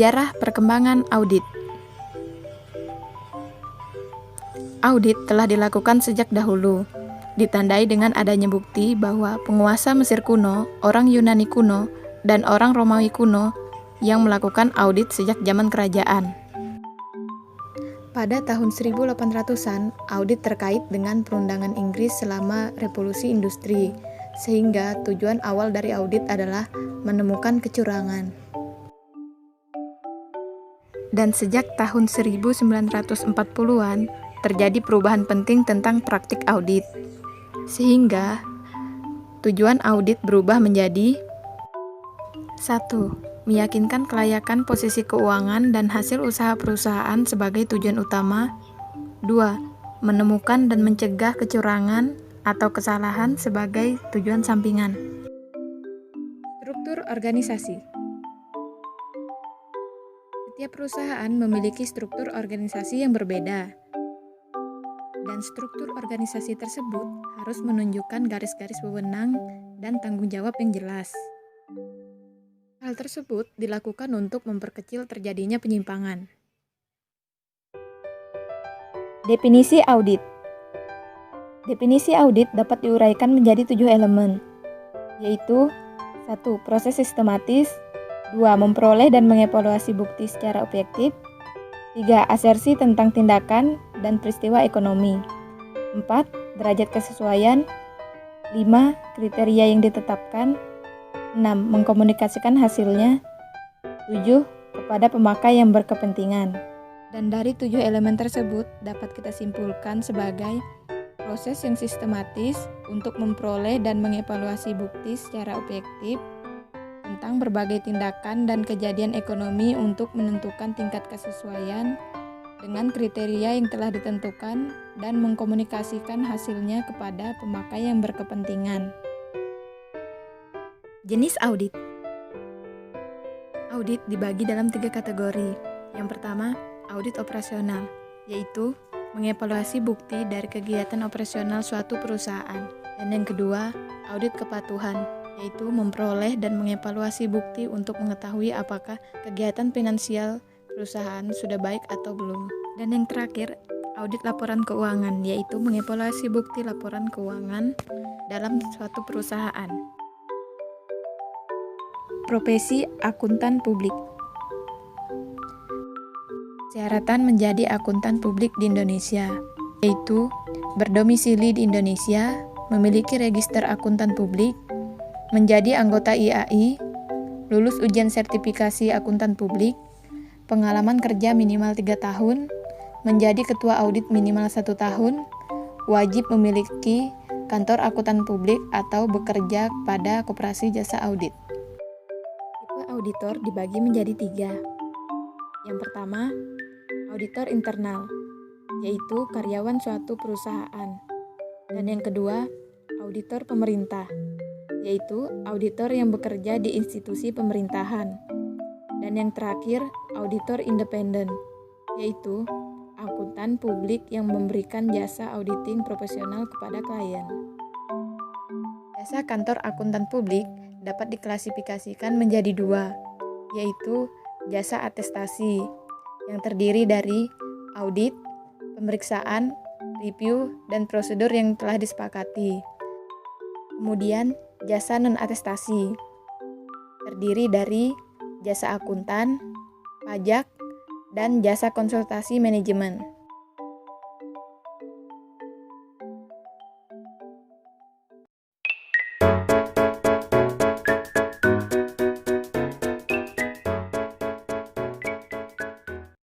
Sejarah perkembangan audit. Audit telah dilakukan sejak dahulu, ditandai dengan adanya bukti bahwa penguasa Mesir kuno, orang Yunani kuno, dan orang Romawi kuno yang melakukan audit sejak zaman kerajaan. Pada tahun 1800-an, audit terkait dengan perundangan Inggris selama revolusi industri, sehingga tujuan awal dari audit adalah menemukan kecurangan. Dan sejak tahun 1940-an, terjadi perubahan penting tentang praktik audit, sehingga tujuan audit berubah menjadi 1. Meyakinkan kelayakan posisi keuangan dan hasil usaha perusahaan sebagai tujuan utama. 2. Menemukan dan mencegah kecurangan atau kesalahan sebagai tujuan sampingan. Struktur organisasi. Setiap perusahaan memiliki struktur organisasi yang berbeda, dan struktur organisasi tersebut harus menunjukkan garis-garis wewenang dan tanggung jawab yang jelas. Hal tersebut dilakukan untuk memperkecil terjadinya penyimpangan. Definisi audit. Definisi audit dapat diuraikan menjadi 7 elemen, yaitu 1. Proses sistematis. 2. Memperoleh dan mengevaluasi bukti secara objektif. 3. Asersi tentang tindakan dan peristiwa ekonomi. 4. Derajat kesesuaian. 5. Kriteria yang ditetapkan. 6. Mengkomunikasikan hasilnya. 7. Kepada pemakai yang berkepentingan. Dan dari 7 elemen tersebut dapat kita simpulkan sebagai proses yang sistematis untuk memperoleh dan mengevaluasi bukti secara objektif tentang berbagai tindakan dan kejadian ekonomi untuk menentukan tingkat kesesuaian dengan kriteria yang telah ditentukan dan mengkomunikasikan hasilnya kepada pemakai yang berkepentingan. Jenis audit. Audit dibagi dalam 3 kategori. Yang pertama, audit operasional, yaitu mengevaluasi bukti dari kegiatan operasional suatu perusahaan. Dan yang kedua, audit kepatuhan, yaitu memperoleh dan mengevaluasi bukti untuk mengetahui apakah kegiatan finansial perusahaan sudah baik atau belum. Dan yang terakhir, audit laporan keuangan, yaitu mengevaluasi bukti laporan keuangan dalam suatu perusahaan. Profesi akuntan publik. Syaratan menjadi akuntan publik di Indonesia, yaitu berdomisili di Indonesia, memiliki register akuntan publik, menjadi anggota IAI, lulus ujian sertifikasi akuntan publik, pengalaman kerja minimal 3 tahun, menjadi ketua audit minimal 1 tahun, wajib memiliki kantor akuntan publik atau bekerja pada koperasi jasa audit. Tipe auditor dibagi menjadi 3. Yang pertama, auditor internal, yaitu karyawan suatu perusahaan. Dan yang kedua, auditor pemerintah, yaitu auditor yang bekerja di institusi pemerintahan. Dan yang terakhir, auditor independen, yaitu akuntan publik yang memberikan jasa auditing profesional kepada klien. Jasa kantor akuntan publik dapat diklasifikasikan menjadi 2, yaitu jasa atestasi, yang terdiri dari audit, pemeriksaan, review, dan prosedur yang telah disepakati. Kemudian, jasa non-atestasi, terdiri dari jasa akuntan, pajak, dan jasa konsultasi manajemen.